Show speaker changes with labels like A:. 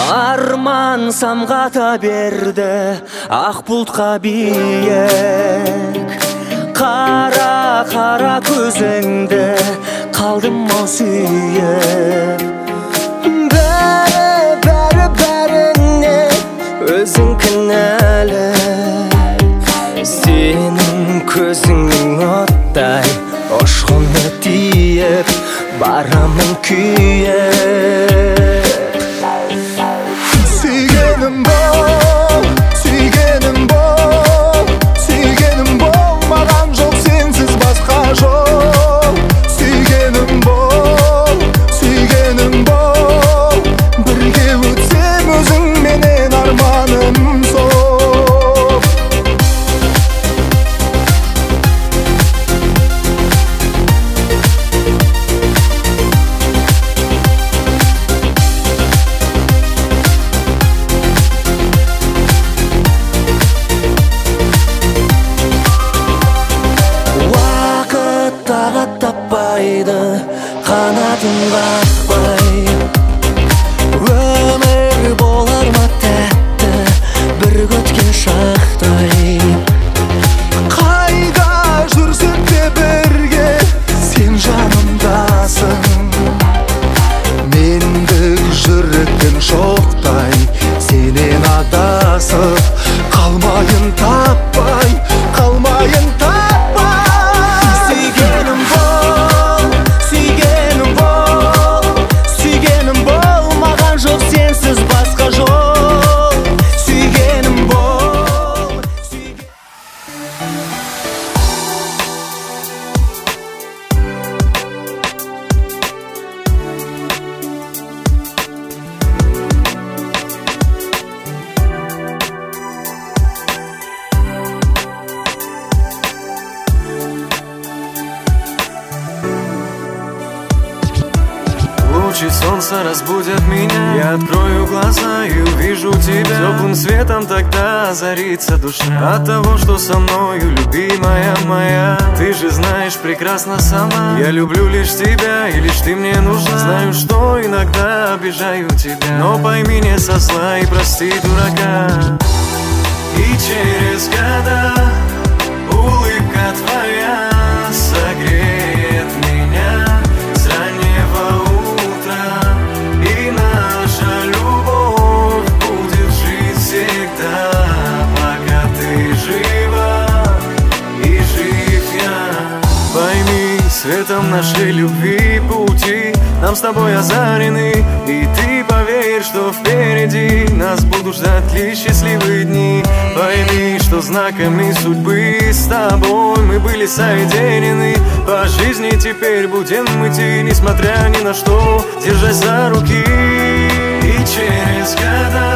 A: Арман самғата берді ақ бұлтқа биік. Қара көзіңді қалдым ау сүйіп. Бәріне өзің кінәлі. Сенің көзіңнің оттай ұшқыны тиіп, барамын күйіп.
B: Сүйгенім бол, сүйгенім бол, сүйгенім бол, маған жоқ сенсіз басқа жол. Сүйгенім бол, сүйгенім бол, бірге өтсем өзіңменен арманым сол.
A: Таппайды қанатын қақпай. Өмір болар ма тәтті бір көткен шақтай.
B: Қайда жүрсек те бірге сен жанымдасың. Мендік жүректен шоқтай сенен адасып, қалмайын таппай, қалмайын таппай.
C: Лучи солнца разбудят меня. Я открою глаза и увижу тебя. Теплым светом тогда озарится душа от того, что со мною, любимая моя. Ты же знаешь прекрасно сама, я люблю лишь тебя, и лишь ты мне нужна. Знаю, что иногда обижаю тебя, но пойми, не со зла и прости дурака. И через года улыбка твоя согреет меня с раннего утра, и наша любовь будет жить всегда, пока ты жива и жив я. Пойми, светом нашей любви пути нам с тобой озарены, и ты поверь, что впереди нас будут ждать лишь счастливые дни. Пойми, что знаками судьбы с тобой мы были соединены. По жизни теперь будем идти, несмотря ни на что, держась за руки. И через года